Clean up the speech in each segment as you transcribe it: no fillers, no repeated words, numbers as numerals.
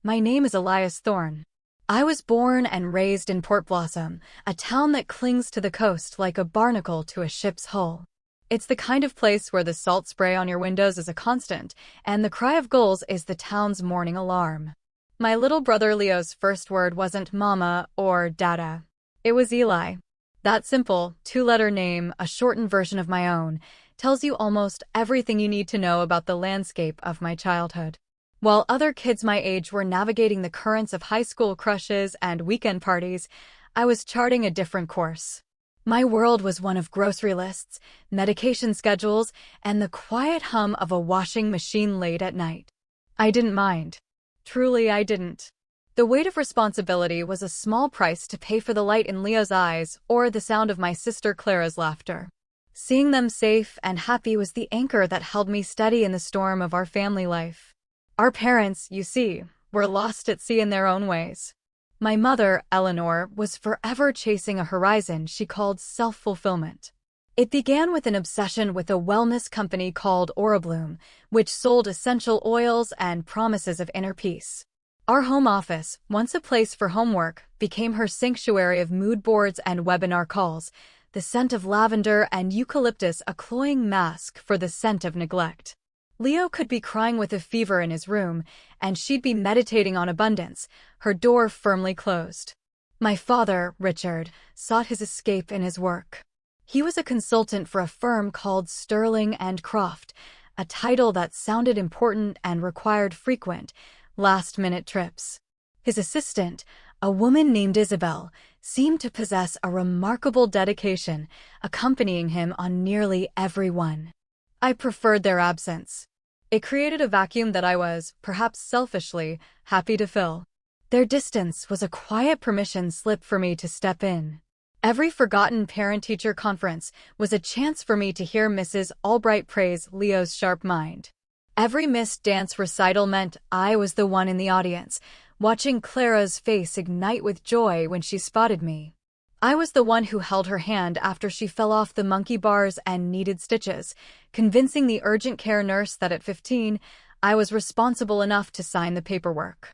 My name is Elias Thorne. I was born and raised in Port Blossom, a town that clings to the coast like a barnacle to a ship's hull. It's the kind of place where the salt spray on your windows is a constant, and the cry of gulls is the town's morning alarm. My little brother Leo's first word wasn't mama or dada. It was Eli. That simple, two-letter name, a shortened version of my own, tells you almost everything you need to know about the landscape of my childhood. While other kids my age were navigating the currents of high school crushes and weekend parties, I was charting a different course. My world was one of grocery lists, medication schedules, and the quiet hum of a washing machine late at night. I didn't mind. Truly, I didn't. The weight of responsibility was a small price to pay for the light in Leo's eyes or the sound of my sister Clara's laughter. Seeing them safe and happy was the anchor that held me steady in the storm of our family life. Our parents, you see, were lost at sea in their own ways. My mother, Eleanor, was forever chasing a horizon she called self-fulfillment. It began with an obsession with a wellness company called Orabloom, which sold essential oils and promises of inner peace. Our home office, once a place for homework, became her sanctuary of mood boards and webinar calls, the scent of lavender and eucalyptus a cloying mask for the scent of neglect. Leo could be crying with a fever in his room, and she'd be meditating on abundance, her door firmly closed. My father, Richard, sought his escape in his work. He was a consultant for a firm called Sterling and Croft, a title that sounded important and required frequent, last-minute trips. His assistant, a woman named Isabel, seemed to possess a remarkable dedication, accompanying him on nearly every one. I preferred their absence. It created a vacuum that I was, perhaps selfishly, happy to fill. Their distance was a quiet permission slip for me to step in. Every forgotten parent-teacher conference was a chance for me to hear Mrs. Albright praise Leo's sharp mind. Every missed dance recital meant I was the one in the audience, watching Clara's face ignite with joy when she spotted me. I was the one who held her hand after she fell off the monkey bars and needed stitches, convincing the urgent care nurse that at 15, I was responsible enough to sign the paperwork.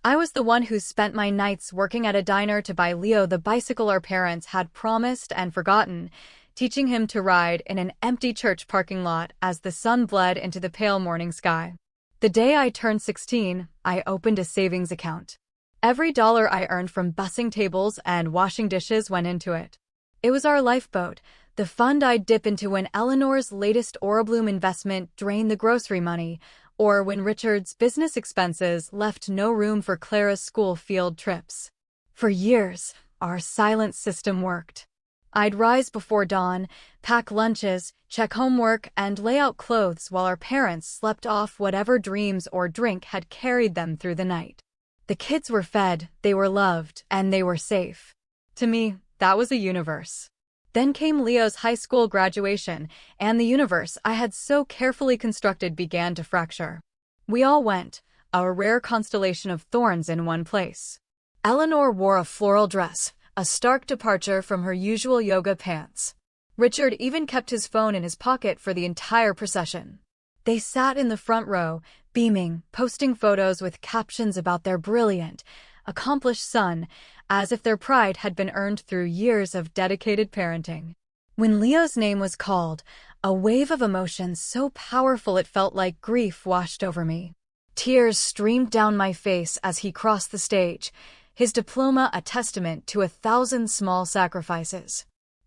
I was the one who spent my nights working at a diner to buy Leo the bicycle our parents had promised and forgotten, teaching him to ride in an empty church parking lot as the sun bled into the pale morning sky. The day I turned 16, I opened a savings account. Every dollar I earned from bussing tables and washing dishes went into it. It was our lifeboat, the fund I'd dip into when Eleanor's latest Orabloom investment drained the grocery money, or when Richard's business expenses left no room for Clara's school field trips. For years, our silent system worked. I'd rise before dawn, pack lunches, check homework, and lay out clothes while our parents slept off whatever dreams or drink had carried them through the night. The kids were fed, they were loved, and they were safe. To me, that was a universe. Then came Leo's high school graduation, and the universe I had so carefully constructed began to fracture. We all went, a rare constellation of thorns in one place. Eleanor wore a floral dress, a stark departure from her usual yoga pants. Richard even kept his phone in his pocket for the entire procession. They sat in the front row, beaming, posting photos with captions about their brilliant, accomplished son, as if their pride had been earned through years of dedicated parenting. When Leo's name was called, a wave of emotion so powerful it felt like grief washed over me. Tears streamed down my face as he crossed the stage, his diploma a testament to 1,000 small sacrifices.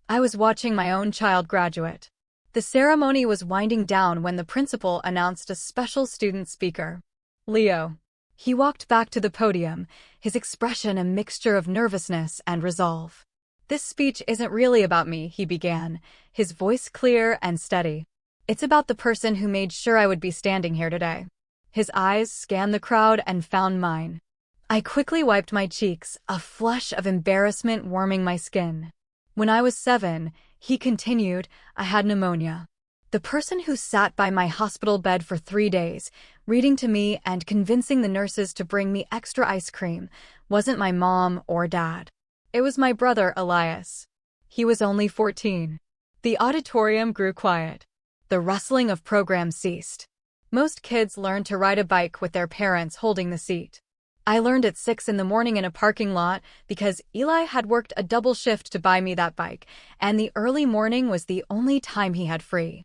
I was watching my own child graduate. The ceremony was winding down when the principal announced a special student speaker. Leo. He walked back to the podium, his expression a mixture of nervousness and resolve. This speech isn't really about me, he began, his voice clear and steady. It's about the person who made sure I would be standing here today. His eyes scanned the crowd and found mine. I quickly wiped my cheeks, a flush of embarrassment warming my skin. When I was 7, he continued, I had pneumonia. The person who sat by my hospital bed for 3 days, reading to me and convincing the nurses to bring me extra ice cream, wasn't my mom or dad. It was my brother, Elias. He was only 14. The auditorium grew quiet. The rustling of programs ceased. Most kids learned to ride a bike with their parents holding the seat. I learned at 6 in the morning in a parking lot because Eli had worked a double shift to buy me that bike, and the early morning was the only time he had free.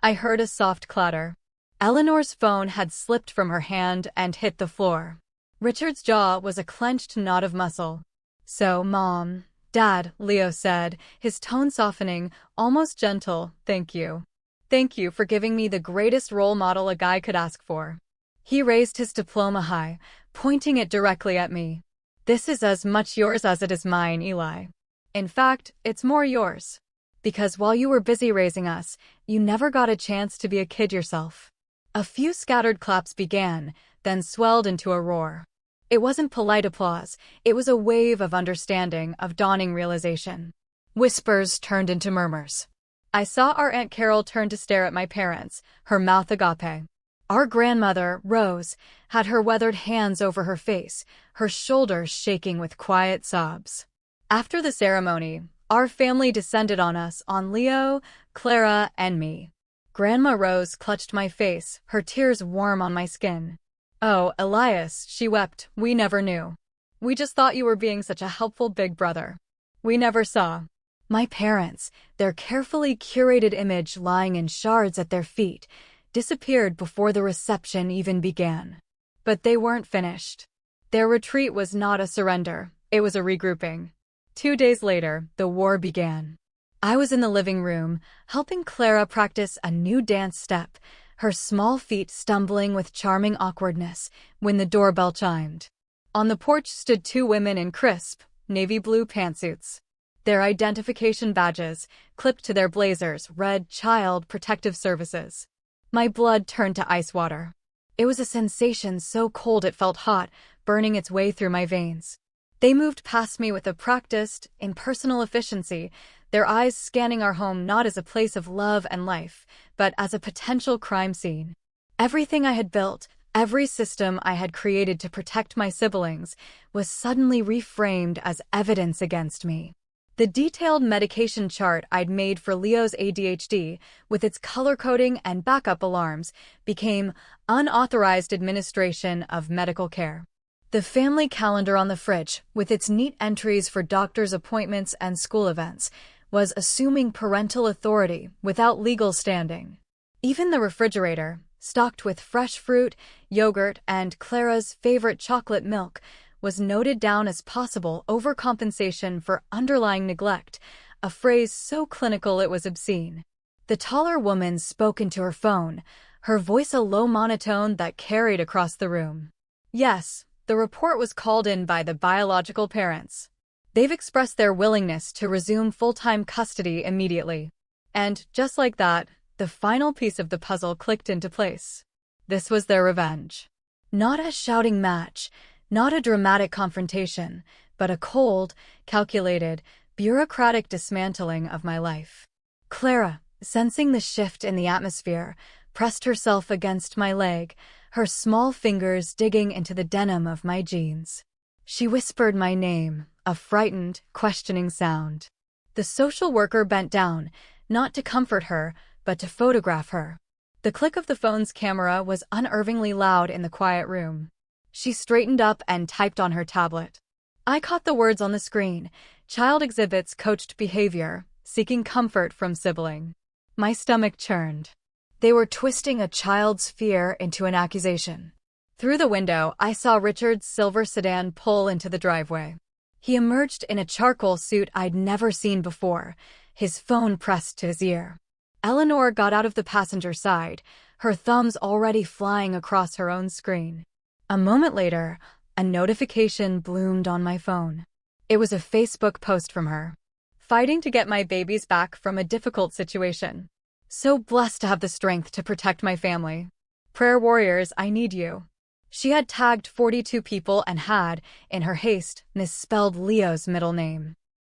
I heard a soft clatter. Eleanor's phone had slipped from her hand and hit the floor. Richard's jaw was a clenched knot of muscle. "So, Mom, Dad," Leo said, his tone softening, almost gentle, "thank you. Thank you for giving me the greatest role model a guy could ask for." He raised his diploma high, pointing it directly at me. "This is as much yours as it is mine, Eli. In fact, it's more yours. Because while you were busy raising us, you never got a chance to be a kid yourself." A few scattered claps began, then swelled into a roar. It wasn't polite applause, it was a wave of understanding, of dawning realization. Whispers turned into murmurs. I saw our Aunt Carol turn to stare at my parents, her mouth agape. Our grandmother, Rose, had her weathered hands over her face, her shoulders shaking with quiet sobs. After the ceremony, our family descended on us, on Leo, Clara, and me. Grandma Rose clutched my face, her tears warm on my skin. "Oh, Elias," she wept, "we never knew. We just thought you were being such a helpful big brother. We never saw." My parents, their carefully curated image lying in shards at their feet, disappeared before the reception even began. But they weren't finished. Their retreat was not a surrender, it was a regrouping. 2 days later, the war began. I was in the living room, helping Clara practice a new dance step, her small feet stumbling with charming awkwardness, when the doorbell chimed. On the porch stood 2 women in crisp, navy blue pantsuits. Their identification badges, clipped to their blazers, read Child Protective Services. My blood turned to ice water. It was a sensation so cold it felt hot, burning its way through my veins. They moved past me with a practiced, impersonal efficiency, their eyes scanning our home not as a place of love and life, but as a potential crime scene. Everything I had built, every system I had created to protect my siblings, was suddenly reframed as evidence against me. The detailed medication chart I'd made for Leo's ADHD, with its color coding and backup alarms, became unauthorized administration of medical care. The family calendar on the fridge, with its neat entries for doctor's appointments and school events, was assuming parental authority without legal standing. Even the refrigerator, stocked with fresh fruit, yogurt, and Clara's favorite chocolate milk, was noted down as possible overcompensation for underlying neglect, a phrase so clinical it was obscene. The taller woman spoke into her phone, her voice a low monotone that carried across the room. "Yes, the report was called in by the biological parents. They've expressed their willingness to resume full-time custody immediately." And just like that, the final piece of the puzzle clicked into place. This was their revenge. Not a shouting match, not a dramatic confrontation, but a cold, calculated, bureaucratic dismantling of my life. Clara, sensing the shift in the atmosphere, pressed herself against my leg, her small fingers digging into the denim of my jeans. She whispered my name, a frightened, questioning sound. The social worker bent down, not to comfort her, but to photograph her. The click of the phone's camera was unnervingly loud in the quiet room. She straightened up and typed on her tablet. I caught the words on the screen: "Child exhibits coached behavior, seeking comfort from sibling." My stomach churned. They were twisting a child's fear into an accusation. Through the window, I saw Richard's silver sedan pull into the driveway. He emerged in a charcoal suit I'd never seen before, his phone pressed to his ear. Eleanor got out of the passenger side, her thumbs already flying across her own screen. A moment later, a notification bloomed on my phone. It was a Facebook post from her. "Fighting to get my babies back from a difficult situation. So blessed to have the strength to protect my family. Prayer warriors, I need you." She had tagged 42 people and had, in her haste, misspelled Leo's middle name.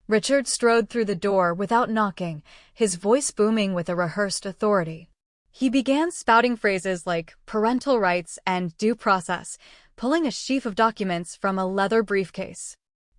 Richard strode through the door without knocking, his voice booming with a rehearsed authority. He began spouting phrases like parental rights and due process, pulling a sheaf of documents from a leather briefcase.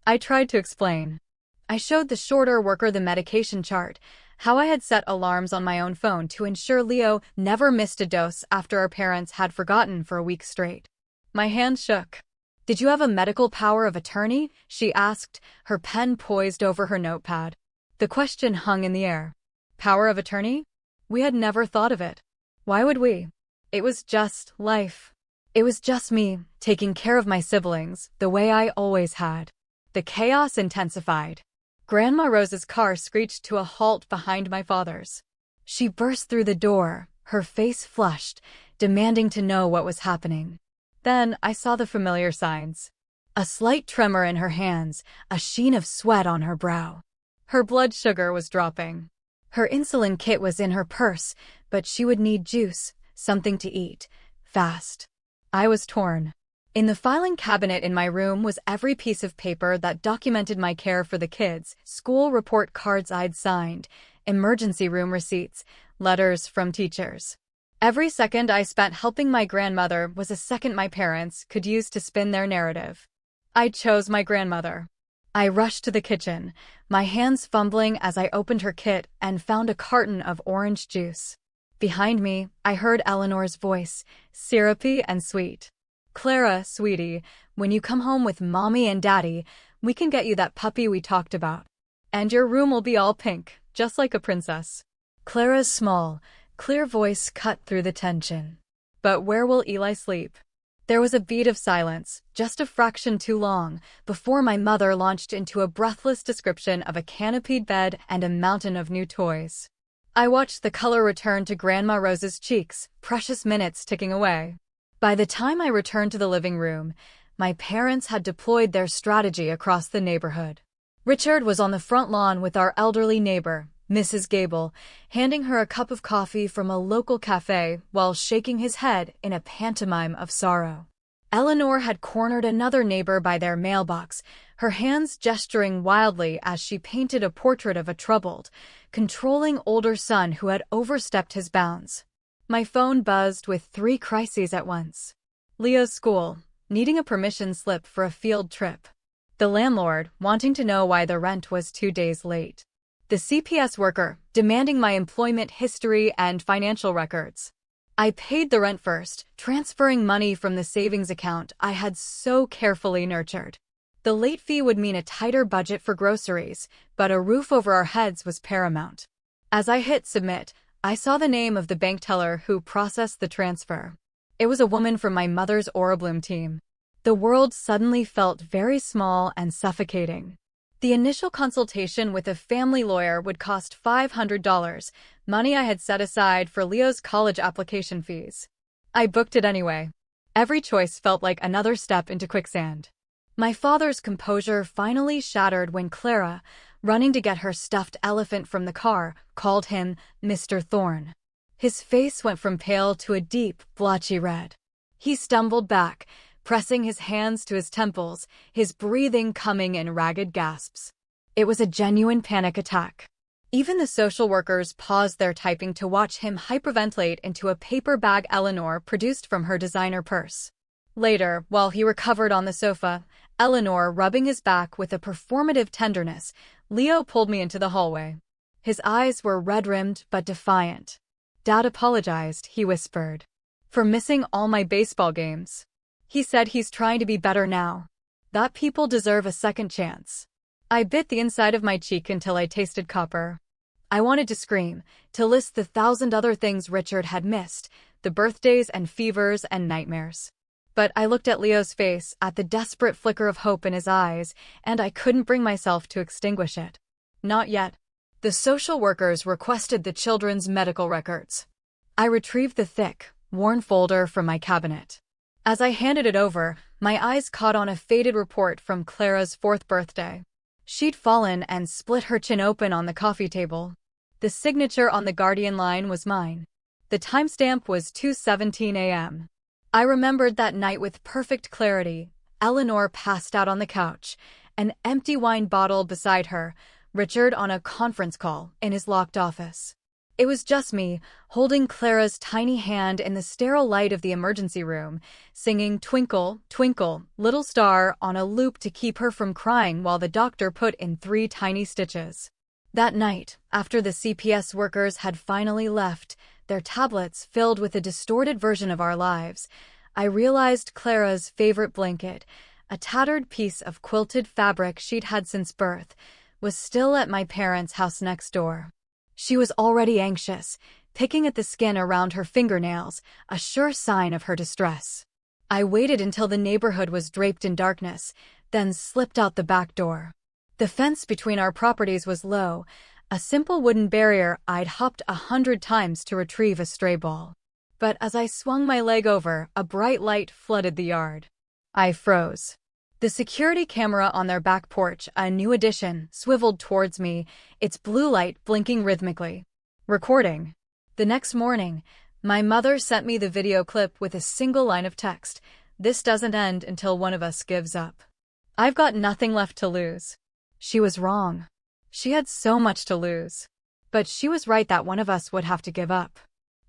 I tried to explain. I showed the shorter worker the medication chart, how I had set alarms on my own phone to ensure Leo never missed a dose after our parents had forgotten for a week straight. My hand shook. Did you have a medical power of attorney? She asked, her pen poised over her notepad. The question hung in the air. Power of attorney? We had never thought of it. Why would we? It was just life. It was just me, taking care of my siblings, the way I always had. The chaos intensified. Grandma Rose's car screeched to a halt behind my father's. She burst through the door, her face flushed, demanding to know what was happening. Then I saw the familiar signs. A slight tremor in her hands, a sheen of sweat on her brow. Her blood sugar was dropping. Her insulin kit was in her purse, but she would need juice, something to eat, fast. I was torn. In the filing cabinet in my room was every piece of paper that documented my care for the kids, school report cards I'd signed, emergency room receipts, letters from teachers. Every second I spent helping my grandmother was a second my parents could use to spin their narrative. I chose my grandmother. I rushed to the kitchen, my hands fumbling as I opened her kit and found a carton of orange juice. Behind me, I heard Eleanor's voice, syrupy and sweet. Clara, sweetie, when you come home with Mommy and Daddy, we can get you that puppy we talked about. And your room will be all pink, just like a princess. Clara's small, clear voice cut through the tension. But where will Eli sleep? There was a beat of silence, just a fraction too long, before my mother launched into a breathless description of a canopied bed and a mountain of new toys. I watched the color return to Grandma Rose's cheeks, precious minutes ticking away. By the time I returned to the living room, my parents had deployed their strategy across the neighborhood. Richard was on the front lawn with our elderly neighbor, Mrs. Gable, handing her a cup of coffee from a local cafe while shaking his head in a pantomime of sorrow. Eleanor had cornered another neighbor by their mailbox, her hands gesturing wildly as she painted a portrait of a troubled, controlling older son who had overstepped his bounds. My phone buzzed with 3 crises at once. Leo's school, needing a permission slip for a field trip. The landlord, wanting to know why the rent was 2 days late. The CPS worker, demanding my employment history and financial records. I paid the rent first, transferring money from the savings account I had so carefully nurtured. The late fee would mean a tighter budget for groceries, but a roof over our heads was paramount. As I hit submit, I saw the name of the bank teller who processed the transfer. It was a woman from my mother's Orabloom team. The world suddenly felt very small and suffocating. The initial consultation with a family lawyer would cost $500, money I had set aside for Leo's college application fees. I booked it anyway. Every choice felt like another step into quicksand. My father's composure finally shattered when Clara, running to get her stuffed elephant from the car, called him Mr. Thorne. His face went from pale to a deep, blotchy red. He stumbled back, pressing his hands to his temples, his breathing coming in ragged gasps. It was a genuine panic attack. Even the social workers paused their typing to watch him hyperventilate into a paper bag Eleanor produced from her designer purse. Later, while he recovered on the sofa, Eleanor rubbing his back with a performative tenderness, Leo pulled me into the hallway. His eyes were red-rimmed but defiant. Dad apologized, he whispered, for missing all my baseball games. He said he's trying to be better now. That people deserve a second chance. I bit the inside of my cheek until I tasted copper. I wanted to scream, to list the 1,000 other things Richard had missed, the birthdays and fevers and nightmares. But I looked at Leo's face, at the desperate flicker of hope in his eyes, and I couldn't bring myself to extinguish it. Not yet. The social workers requested the children's medical records. I retrieved the thick, worn folder from my cabinet. As I handed it over, my eyes caught on a faded report from Clara's 4th birthday. She'd fallen and split her chin open on the coffee table. The signature on the Guardian line was mine. The timestamp was 2:17 a.m. I remembered that night with perfect clarity. Eleanor passed out on the couch, an empty wine bottle beside her, Richard on a conference call in his locked office. It was just me, holding Clara's tiny hand in the sterile light of the emergency room, singing Twinkle, Twinkle, Little Star on a loop to keep her from crying while the doctor put in 3 tiny stitches. That night, after the CPS workers had finally left, their tablets filled with a distorted version of our lives, I realized Clara's favorite blanket, a tattered piece of quilted fabric she'd had since birth, was still at my parents' house next door. She was already anxious, picking at the skin around her fingernails, a sure sign of her distress. I waited until the neighborhood was draped in darkness, then slipped out the back door. The fence between our properties was low, a simple wooden barrier I'd hopped 100 times to retrieve a stray ball. But as I swung my leg over, a bright light flooded the yard. I froze. The security camera on their back porch, a new addition, swiveled towards me, its blue light blinking rhythmically. Recording. The next morning, my mother sent me the video clip with a single line of text. "This doesn't end until one of us gives up. I've got nothing left to lose." She was wrong. She had so much to lose. But she was right that one of us would have to give up.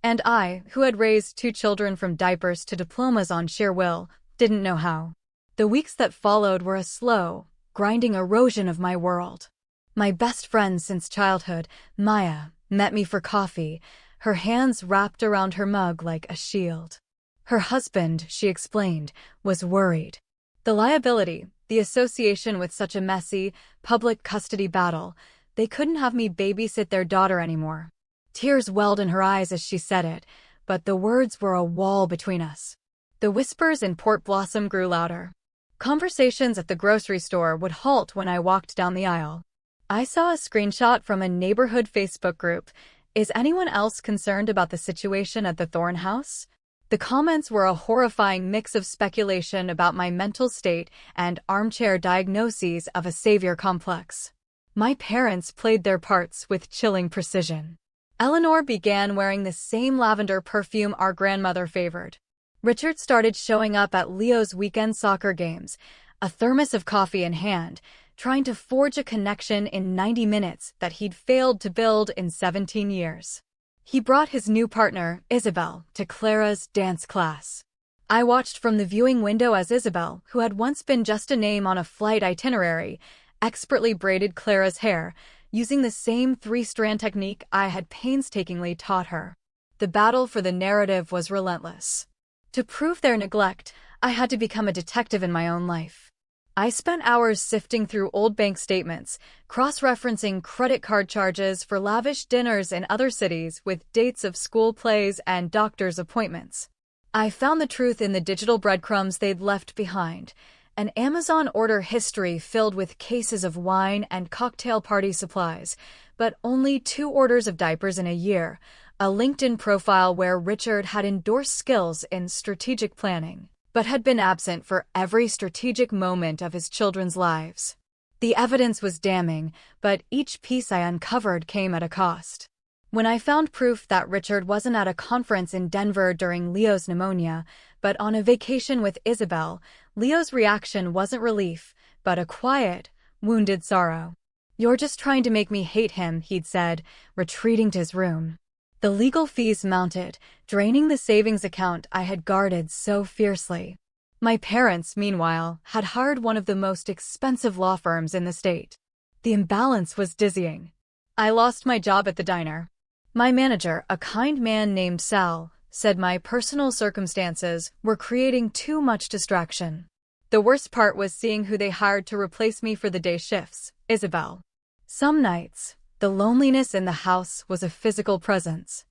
And I, who had raised 2 children from diapers to diplomas on sheer will, didn't know how. The weeks that followed were a slow, grinding erosion of my world. My best friend since childhood, Maya, met me for coffee, her hands wrapped around her mug like a shield. Her husband, she explained, was worried. The liability, the association with such a messy, public custody battle, they couldn't have me babysit their daughter anymore. Tears welled in her eyes as she said it, but the words were a wall between us. The whispers in Port Blossom grew louder. Conversations at the grocery store would halt when I walked down the aisle. I saw a screenshot from a neighborhood Facebook group. "Is anyone else concerned about the situation at the Thorn House?" The comments were a horrifying mix of speculation about my mental state and armchair diagnoses of a savior complex. My parents played their parts with chilling precision. Eleanor began wearing the same lavender perfume our grandmother favored. Richard started showing up at Leo's weekend soccer games, a thermos of coffee in hand, trying to forge a connection in 90 minutes that he'd failed to build in 17 years. He brought his new partner, Isabel, to Clara's dance class. I watched from the viewing window as Isabel, who had once been just a name on a flight itinerary, expertly braided Clara's hair, using the same 3-strand technique I had painstakingly taught her. The battle for the narrative was relentless. To prove their neglect, I had to become a detective in my own life. I spent hours sifting through old bank statements, cross-referencing credit card charges for lavish dinners in other cities with dates of school plays and doctor's appointments. I found the truth in the digital breadcrumbs they'd left behind, an Amazon order history filled with cases of wine and cocktail party supplies, but only 2 orders of diapers in a year, a LinkedIn profile where Richard had endorsed skills in strategic planning, but had been absent for every strategic moment of his children's lives. The evidence was damning, but each piece I uncovered came at a cost. When I found proof that Richard wasn't at a conference in Denver during Leo's pneumonia, but on a vacation with Isabel, Leo's reaction wasn't relief, but a quiet, wounded sorrow. "You're just trying to make me hate him," he'd said, retreating to his room. The legal fees mounted, draining the savings account I had guarded so fiercely. My parents, meanwhile, had hired one of the most expensive law firms in the state. The imbalance was dizzying. I lost my job at the diner. My manager, a kind man named Sal, said my personal circumstances were creating too much distraction. The worst part was seeing who they hired to replace me for the day shifts, Isabel. Some nights, the loneliness in the house was a physical presence.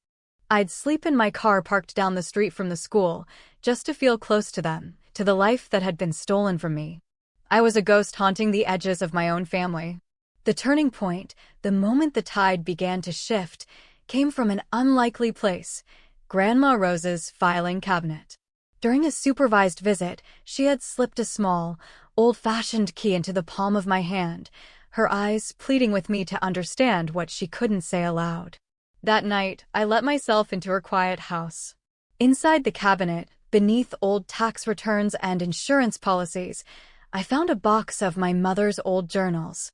I'd sleep in my car parked down the street from the school, just to feel close to them, to the life that had been stolen from me. I was a ghost haunting the edges of my own family. The turning point, the moment the tide began to shift, came from an unlikely place, Grandma Rose's filing cabinet. During a supervised visit, she had slipped a small, old-fashioned key into the palm of my hand, her eyes pleading with me to understand what she couldn't say aloud. That night, I let myself into her quiet house. Inside the cabinet, beneath old tax returns and insurance policies, I found a box of my mother's old journals.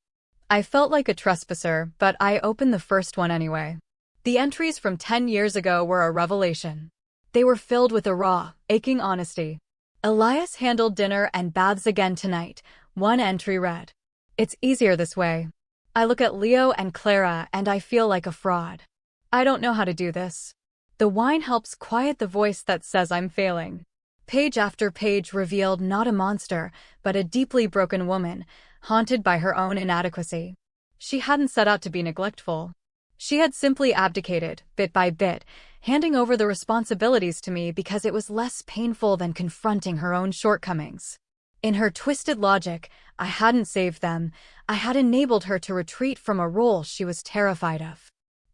I felt like a trespasser, but I opened the first one anyway. The entries from 10 years ago were a revelation. They were filled with a raw, aching honesty. "Elias handled dinner and baths again tonight," one entry read. "It's easier this way. I look at Leo and Clara and I feel like a fraud. I don't know how to do this. The wine helps quiet the voice that says I'm failing." Page after page revealed not a monster, but a deeply broken woman, haunted by her own inadequacy. She hadn't set out to be neglectful. She had simply abdicated, bit by bit, handing over the responsibilities to me because it was less painful than confronting her own shortcomings. In her twisted logic, I hadn't saved them. I had enabled her to retreat from a role she was terrified of.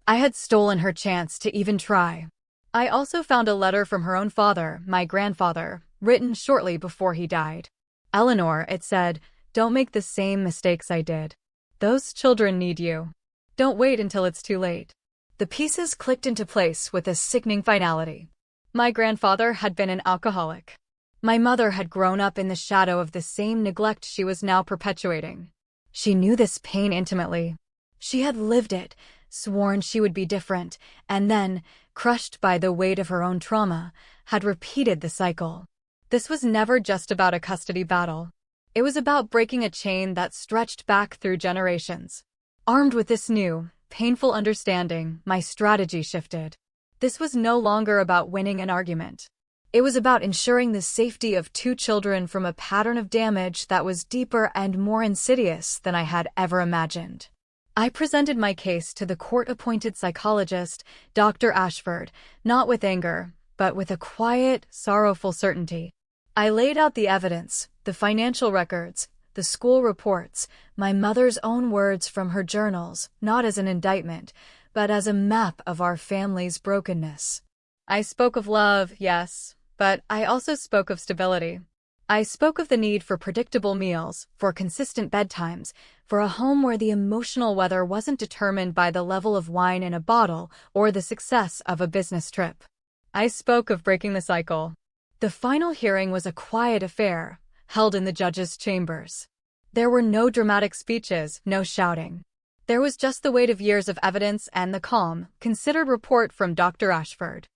I had stolen her chance to even try. I also found a letter from her own father, my grandfather, written shortly before he died. "Eleanor," it said, "don't make the same mistakes I did. Those children need you. Don't wait until it's too late." The pieces clicked into place with a sickening finality. My grandfather had been an alcoholic. My mother had grown up in the shadow of the same neglect she was now perpetuating. She knew this pain intimately. She had lived it, sworn she would be different, and then, crushed by the weight of her own trauma, had repeated the cycle. This was never just about a custody battle. It was about breaking a chain that stretched back through generations. Armed with this new, painful understanding, my strategy shifted. This was no longer about winning an argument. It was about ensuring the safety of two children from a pattern of damage that was deeper and more insidious than I had ever imagined. I presented my case to the court-appointed psychologist, Dr. Ashford, not with anger, but with a quiet, sorrowful certainty. I laid out the evidence, the financial records, the school reports, my mother's own words from her journals, not as an indictment, but as a map of our family's brokenness. I spoke of love, yes, but I also spoke of stability. I spoke of the need for predictable meals, for consistent bedtimes, for a home where the emotional weather wasn't determined by the level of wine in a bottle or the success of a business trip. I spoke of breaking the cycle. The final hearing was a quiet affair, held in the judge's chambers. There were no dramatic speeches, no shouting. There was just the weight of years of evidence and the calm, considered report from Dr. Ashford.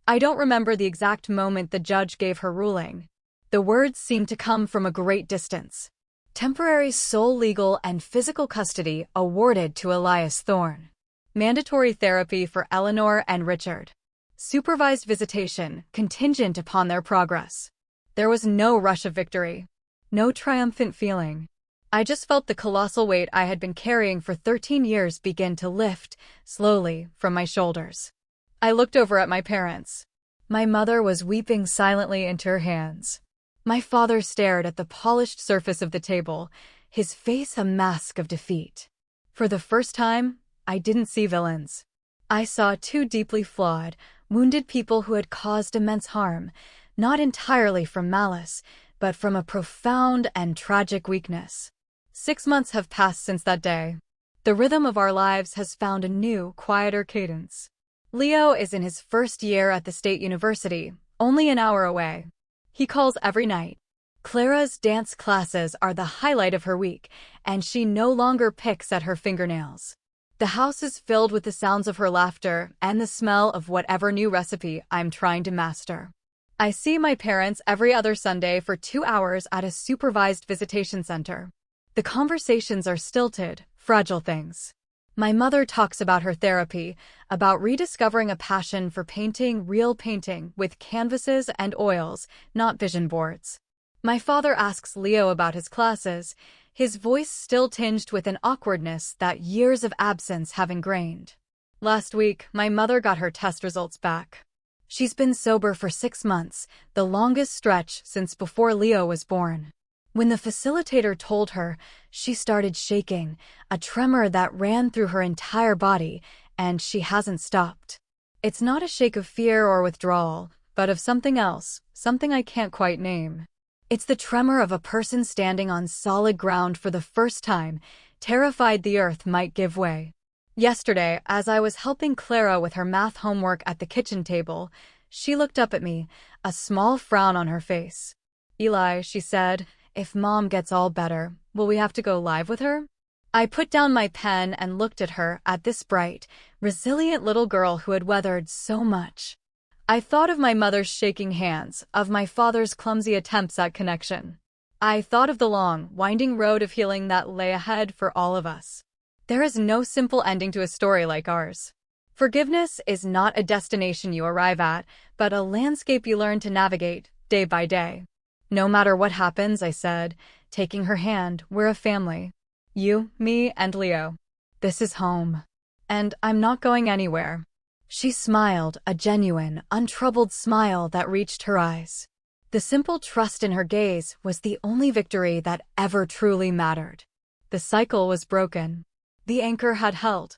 I don't remember the exact moment the judge gave her ruling. The words seemed to come from a great distance. Temporary sole legal and physical custody awarded to Elias Thorne. Mandatory therapy for Eleanor and Richard. Supervised visitation, contingent upon their progress. There was no rush of victory. No triumphant feeling. I just felt the colossal weight I had been carrying for 13 years begin to lift, slowly, from my shoulders. I looked over at my parents. My mother was weeping silently into her hands. My father stared at the polished surface of the table, his face a mask of defeat. For the first time, I didn't see villains. I saw two deeply flawed, wounded people who had caused immense harm, not entirely from malice, but from a profound and tragic weakness. 6 months have passed since that day. The rhythm of our lives has found a new, quieter cadence. Leo is in his first year at the state university, only an hour away. He calls every night. Clara's dance classes are the highlight of her week, and she no longer picks at her fingernails. The house is filled with the sounds of her laughter and the smell of whatever new recipe I'm trying to master. I see my parents every other Sunday for 2 hours at a supervised visitation center. The conversations are stilted, fragile things. My mother talks about her therapy, about rediscovering a passion for painting real painting with canvases and oils, not vision boards. My father asks Leo about his classes, his voice still tinged with an awkwardness that years of absence have ingrained. Last week, my mother got her test results back. She's been sober for 6 months, the longest stretch since before Leo was born. When the facilitator told her, she started shaking, a tremor that ran through her entire body, and she hasn't stopped. It's not a shake of fear or withdrawal, but of something else, something I can't quite name. It's the tremor of a person standing on solid ground for the first time, terrified the earth might give way. Yesterday, as I was helping Clara with her math homework at the kitchen table, she looked up at me, a small frown on her face. "Eli," she said, "if Mom gets all better, will we have to go live with her?" I put down my pen and looked at her, at this bright, resilient little girl who had weathered so much. I thought of my mother's shaking hands, of my father's clumsy attempts at connection. I thought of the long, winding road of healing that lay ahead for all of us. There is no simple ending to a story like ours. Forgiveness is not a destination you arrive at, but a landscape you learn to navigate, day by day. No matter what happens, I said, taking her hand, we're a family. You, me, and Leo. This is home. And I'm not going anywhere. She smiled, a genuine, untroubled smile that reached her eyes. The simple trust in her gaze was the only victory that ever truly mattered. The cycle was broken. The anchor had held.